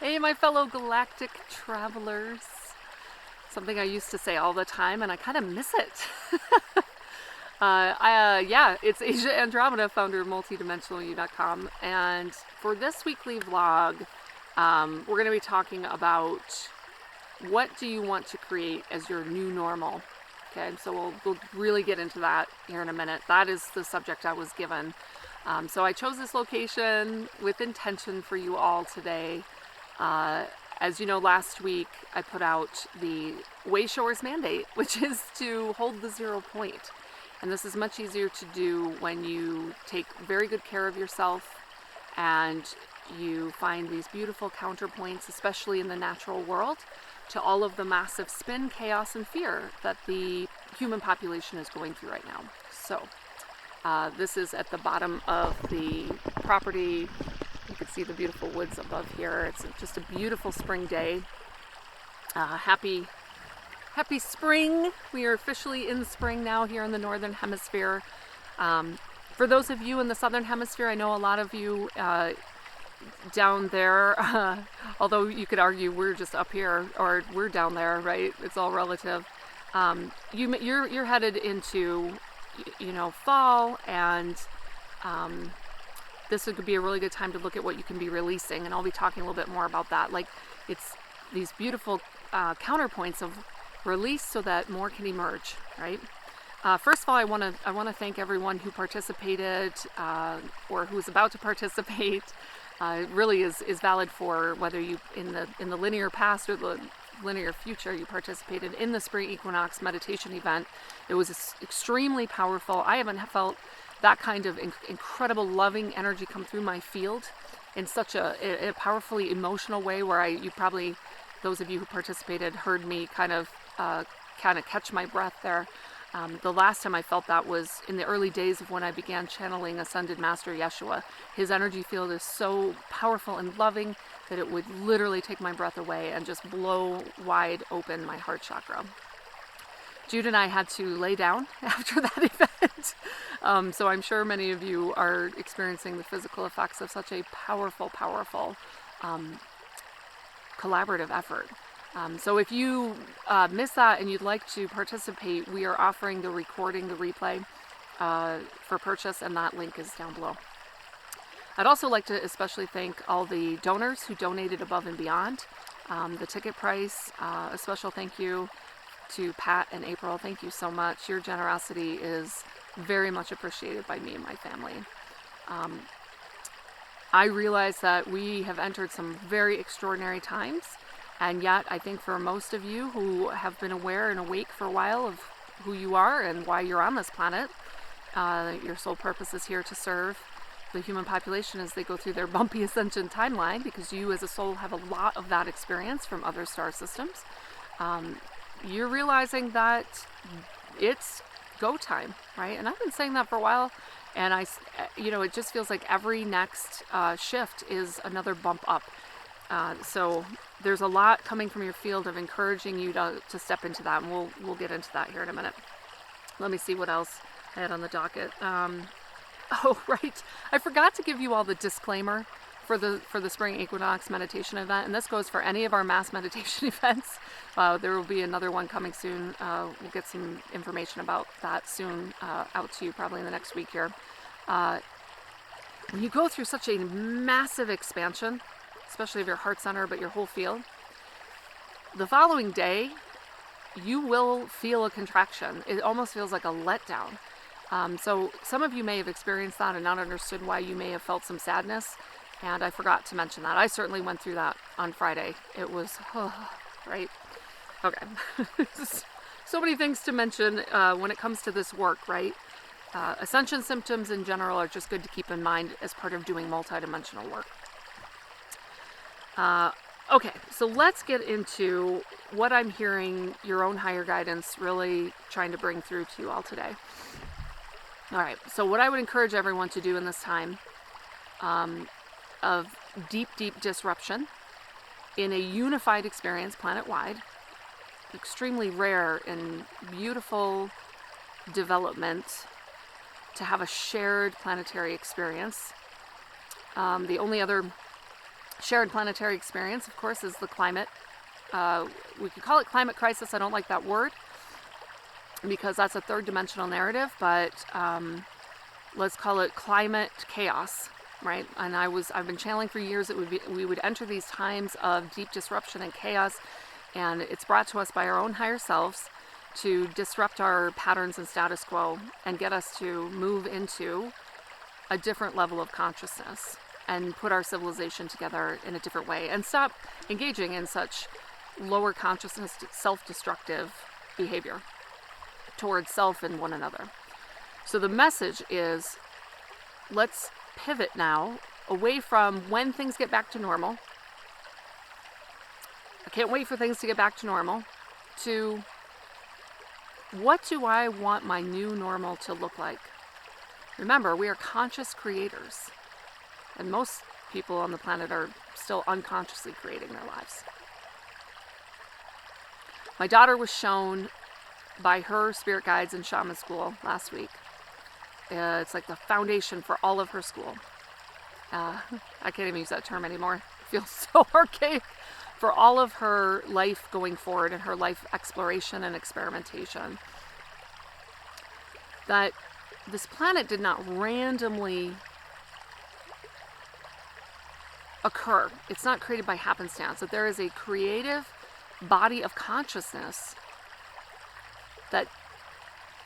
Hey, my fellow galactic travelers. Something I used to say all the time, and I kind of miss it. Yeah, it's Asia Andromeda, founder of Multidimensional U.com, and for this weekly vlog, we're going to be talking about what do you want to create as your new normal. Okay, so we'll really get into that here in a minute. That is the subject I was given. So I chose this location with intention for you all today. As you know, last week I put out the Wayshowers mandate, which is to hold the 0 point. And this is much easier to do when you take very good care of yourself and you find these beautiful counterpoints, especially in the natural world, to all of the massive spin, chaos, and fear that the human population is going through right now. So this is at the bottom of the property. You can see the beautiful woods above here. It's just a beautiful spring day. Happy spring. We are officially in spring now here in the Northern Hemisphere. For those of you in the Southern Hemisphere, I know a lot of you down there, although you could argue we're just up here or we're down there, right? It's all relative. You're headed into, fall, and this could be a really good time to look at what you can be releasing, and I'll be talking a little bit more about that. Like, it's these beautiful counterpoints of release so that more can emerge, right? First of all, I want to thank everyone who participated or who is about to participate. It really is valid for whether you in the linear past or the linear future you participated in the spring equinox meditation event. It was extremely powerful. I haven't felt that kind of incredible loving energy come through my field in such a powerfully emotional way, where you probably, those of you who participated, heard me kind of catch my breath there. The last time I felt that was in the early days of when I began channeling Ascended Master Yeshua. His energy field is so powerful and loving that it would literally take my breath away and just blow wide open my heart chakra. Jude and I had to lay down after that event. So I'm sure many of you are experiencing the physical effects of such a powerful collaborative effort. So if you missed that and you'd like to participate, we are offering the recording, the replay, for purchase, and that link is down below. I'd also like to especially thank all the donors who donated above and beyond the ticket price. A special thank you to Pat and April. Thank you so much. Your generosity is very much appreciated by me and my family. I realize that we have entered some very extraordinary times, and yet I think for most of you who have been aware and awake for a while of who you are and why you're on this planet, your sole purpose is here to serve the human population as they go through their bumpy ascension timeline, because you as a soul have a lot of that experience from other star systems. You're realizing that it's go time, right? And I've been saying that for a while, and it just feels like every next shift is another bump up. So there's a lot coming from your field of encouraging you to step into that, and we'll get into that here in a minute. Let me see what else I had on the docket. Oh, right. I forgot to give you all the disclaimer for the spring equinox meditation event, and this goes for any of our mass meditation events. There will be another one coming soon. We'll get some information about that soon out to you, probably in the next week here. When you go through such a massive expansion, especially of your heart center, but your whole field, the following day you will feel a contraction. It almost feels like a letdown. So some of you may have experienced that and not understood why you may have felt some sadness, and I forgot to mention that. I certainly went through that on Friday. It was, right? Okay. So many things to mention when it comes to this work, right? Asuncion Symptoms in general are just good to keep in mind as part of doing multidimensional work. Okay, so let's get into what I'm hearing your own higher guidance really trying to bring through to you all today. All right, so what I would encourage everyone to do in this time of deep disruption in a unified experience planet-wide, extremely rare and beautiful development to have a shared planetary experience. The only other shared planetary experience, of course, is the climate. We could call it climate crisis. I don't like that word because that's a third dimensional narrative, but let's call it climate chaos, right? And I've been channeling for years that we would enter these times of deep disruption and chaos, and it's brought to us by our own higher selves to disrupt our patterns and status quo and get us to move into a different level of consciousness and put our civilization together in a different way and stop engaging in such lower consciousness, self-destructive behavior towards self and one another. So the message is, let's pivot now away from when things get back to normal. I can't wait for things to get back to normal, to what do I want my new normal to look like? Remember, we are conscious creators, and most people on the planet are still unconsciously creating their lives. My daughter was shown by her spirit guides in shaman school last week. It's like the foundation for all of her school. I can't even use that term anymore. It feels so archaic. For all of her life going forward and her life exploration and experimentation. That this planet did not randomly occur. It's not created by happenstance. That there is a creative body of consciousness that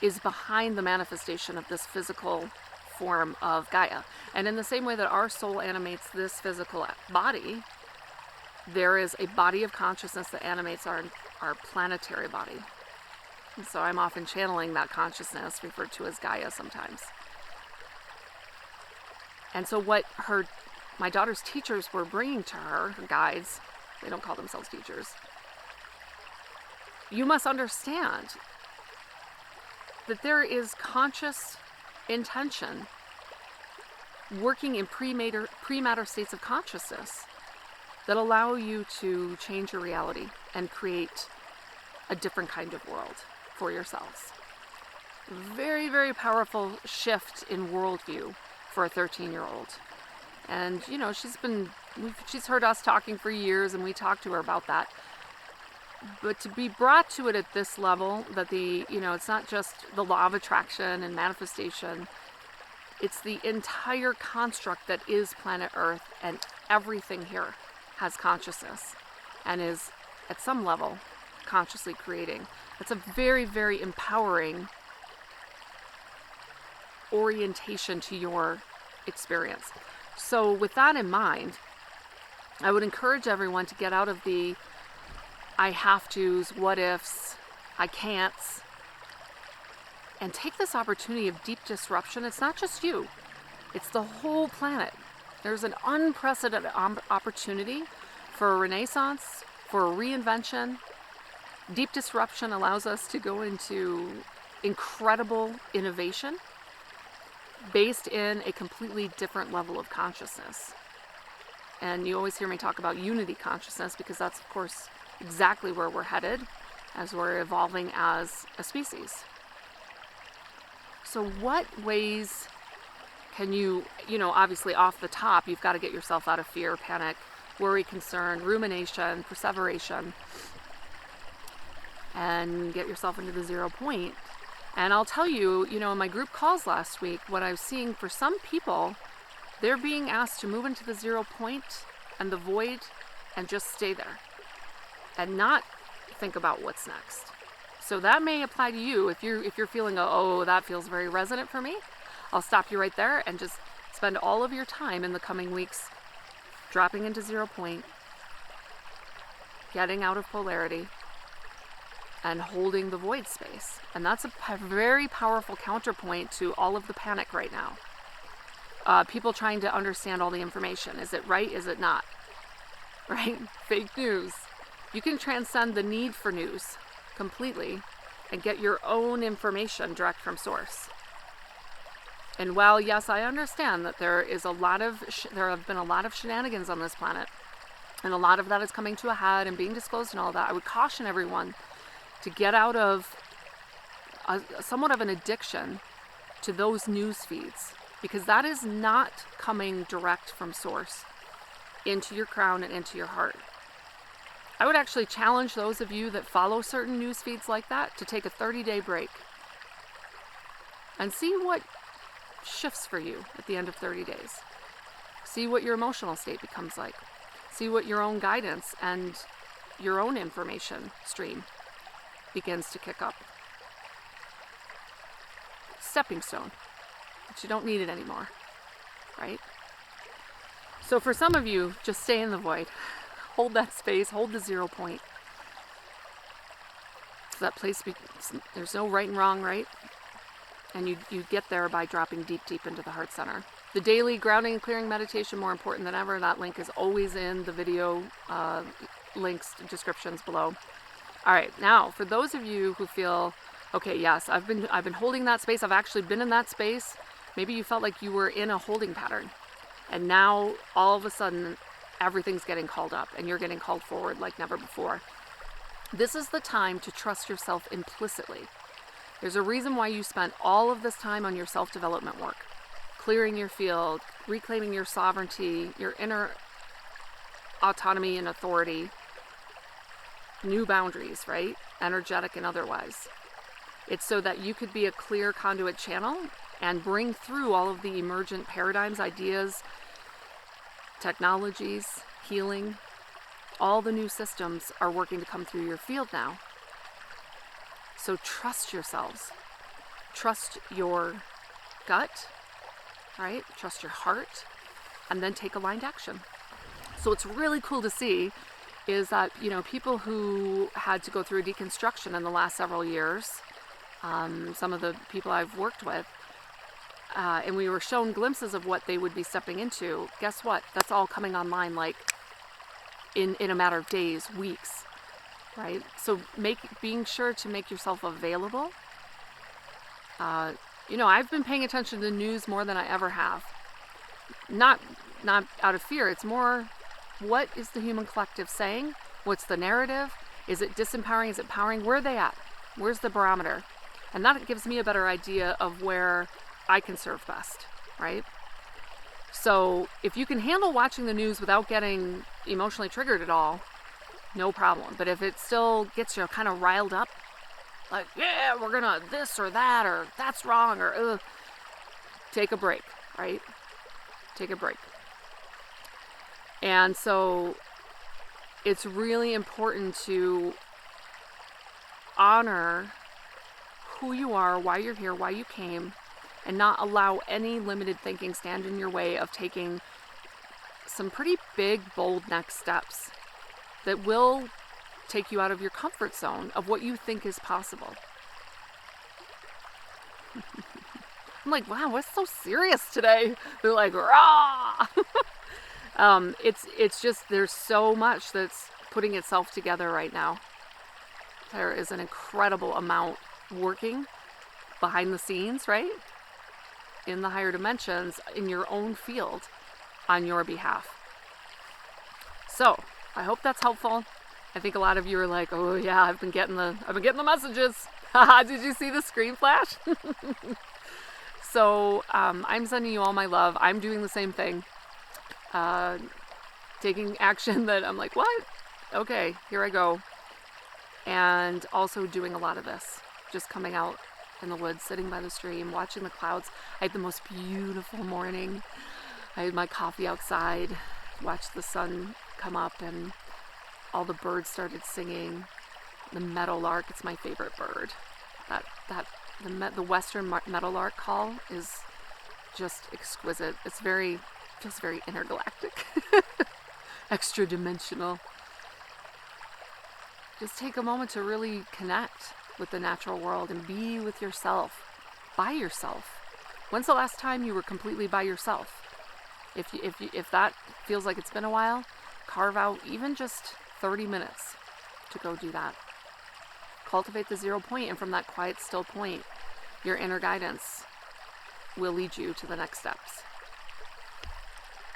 is behind the manifestation of this physical form of Gaia. And in the same way that our soul animates this physical body, there is a body of consciousness that animates our planetary body. And so I'm often channeling that consciousness, referred to as Gaia sometimes. And so what my daughter's teachers were bringing to her guides, they don't call themselves teachers, you must understand that there is conscious intention working in pre-matter states of consciousness that allow you to change your reality and create a different kind of world for yourselves. Very, very powerful shift in worldview for a 13-year-old. And, she's heard us talking for years, and we talked to her about that. But to be brought to it at this level, that it's not just the law of attraction and manifestation, it's the entire construct that is planet Earth, and everything here has consciousness and is at some level consciously creating. It's a very, very empowering orientation to your experience. So with that in mind, I would encourage everyone to get out of the I have to's, what ifs, I can'ts, and take this opportunity of deep disruption. It's not just you, it's the whole planet. There's an unprecedented opportunity for a renaissance, for a reinvention. Deep disruption allows us to go into incredible innovation based in a completely different level of consciousness. And you always hear me talk about unity consciousness because that's, of course, exactly where we're headed as we're evolving as a species. So what ways can you, obviously off the top, you've got to get yourself out of fear, panic, worry, concern, rumination, perseveration, and get yourself into the 0 point. And I'll tell you, in my group calls last week, what I was seeing for some people, they're being asked to move into the 0 point and the void and just stay there and not think about what's next. So that may apply to you if you're feeling, oh, that feels very resonant for me. I'll stop you right there and just spend all of your time in the coming weeks dropping into 0 point, getting out of polarity, and holding the void space. And that's a very powerful counterpoint to all of the panic right now. People trying to understand all the information. Is it right? Is it not? Right? Fake news. You can transcend the need for news completely and get your own information direct from source. And while, yes, I understand that there have been a lot of shenanigans on this planet, and a lot of that is coming to a head and being disclosed and all that, I would caution everyone to get out of somewhat of an addiction to those news feeds, because that is not coming direct from source. into your crown and into your heart. I would actually challenge those of you that follow certain news feeds like that to take a 30-day break and see what shifts for you at the end of 30 days. See what your emotional state becomes like. See what your own guidance and your own information stream begins to kick up. Stepping stone, but you don't need it anymore, right? So for some of you, just stay in the void. Hold that space, hold the 0 point. So that place, there's no right and wrong, right? And you get there by dropping deep, deep into the heart center. The daily grounding and clearing meditation, more important than ever. That link is always in the video links, descriptions below. All right, now for those of you who feel, okay, yes, I've been holding that space. I've actually been in that space. Maybe you felt like you were in a holding pattern, and now all of a sudden everything's getting called up and you're getting called forward like never before. This is the time to trust yourself implicitly. There's a reason why you spent all of this time on your self-development work, clearing your field, reclaiming your sovereignty, your inner autonomy and authority, new boundaries, right? Energetic and otherwise. It's so that you could be a clear conduit channel and bring through all of the emergent paradigms, ideas, technologies, healing. All the new systems are working to come through your field now. So trust yourselves. Trust your gut, right? Trust your heart, and then take aligned action. So what's really cool to see is that, people who had to go through a deconstruction in the last several years, some of the people I've worked with, and we were shown glimpses of what they would be stepping into. Guess what? That's all coming online like in a matter of days, weeks, right? So being sure to make yourself available. I've been paying attention to the news more than I ever have. Not out of fear. It's more, what is the human collective saying? What's the narrative? Is it disempowering? Is it powering? Where are they at? Where's the barometer? And that gives me a better idea of where I can serve best, right? So if you can handle watching the news without getting emotionally triggered at all, no problem. But if it still gets you kind of riled up, like, yeah, we're gonna this or that, or that's wrong, or take a break, right? Take a break. And so it's really important to honor who you are, why you're here, why you came, and not allow any limited thinking stand in your way of taking some pretty big, bold next steps that will take you out of your comfort zone of what you think is possible. I'm like, wow, what's so serious today? They're like, rah! It's just, there's so much that's putting itself together right now. There is an incredible amount working behind the scenes, right? In the higher dimensions, in your own field, on your behalf. So, I hope that's helpful. I think a lot of you are like, oh yeah, I've been getting the messages. Did you see the screen flash? So, I'm sending you all my love. I'm doing the same thing. Taking action that I'm like, what? Okay, here I go. And also doing a lot of this. Just coming out in the woods, sitting by the stream, watching the clouds. I had the most beautiful morning. I had my coffee outside, watched the sun come up, and all the birds started singing. The meadowlark, it's my favorite bird. The western meadowlark call is just exquisite. Feels very intergalactic, extra dimensional. Just take a moment to really connect with the natural world and be with yourself, by yourself. When's the last time you were completely by yourself? If that feels like it's been a while, carve out even just 30 minutes to go do that. Cultivate the 0 point, and from that quiet, still point, your inner guidance will lead you to the next steps.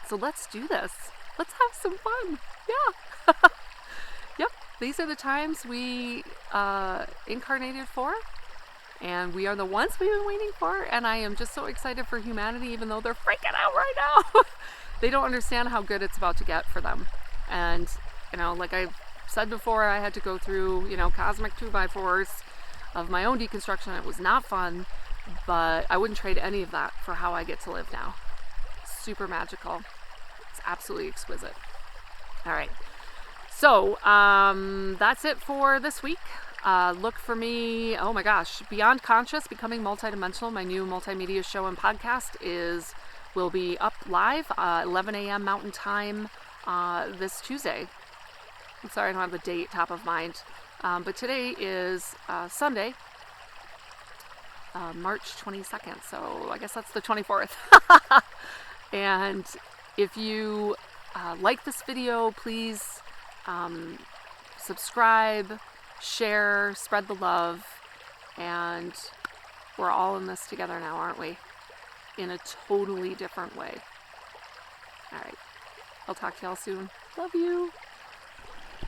So let's do this. Let's have some fun. Yeah. Yep. These are the times we incarnated for, And we are the ones we've been waiting for, and I am just so excited for humanity, even though they're freaking out right now. They don't understand how good it's about to get for them. And, like I've said before, I had to go through, cosmic 2x4s of my own deconstruction. It was not fun, but I wouldn't trade any of that for how I get to live now. Super magical. It's absolutely exquisite. All right. So, that's it for this week. Look for me, oh my gosh, Beyond Conscious, Becoming Multidimensional, my new multimedia show and podcast will be up live 11 a.m. Mountain Time this Tuesday. I'm sorry I don't have the date top of mind, but today is Sunday, March 22nd, so I guess that's the 24th. And if you like this video, please subscribe, share, spread the love, and we're all in this together now, aren't we? In a totally different way. All right. I'll talk to y'all soon. Love you.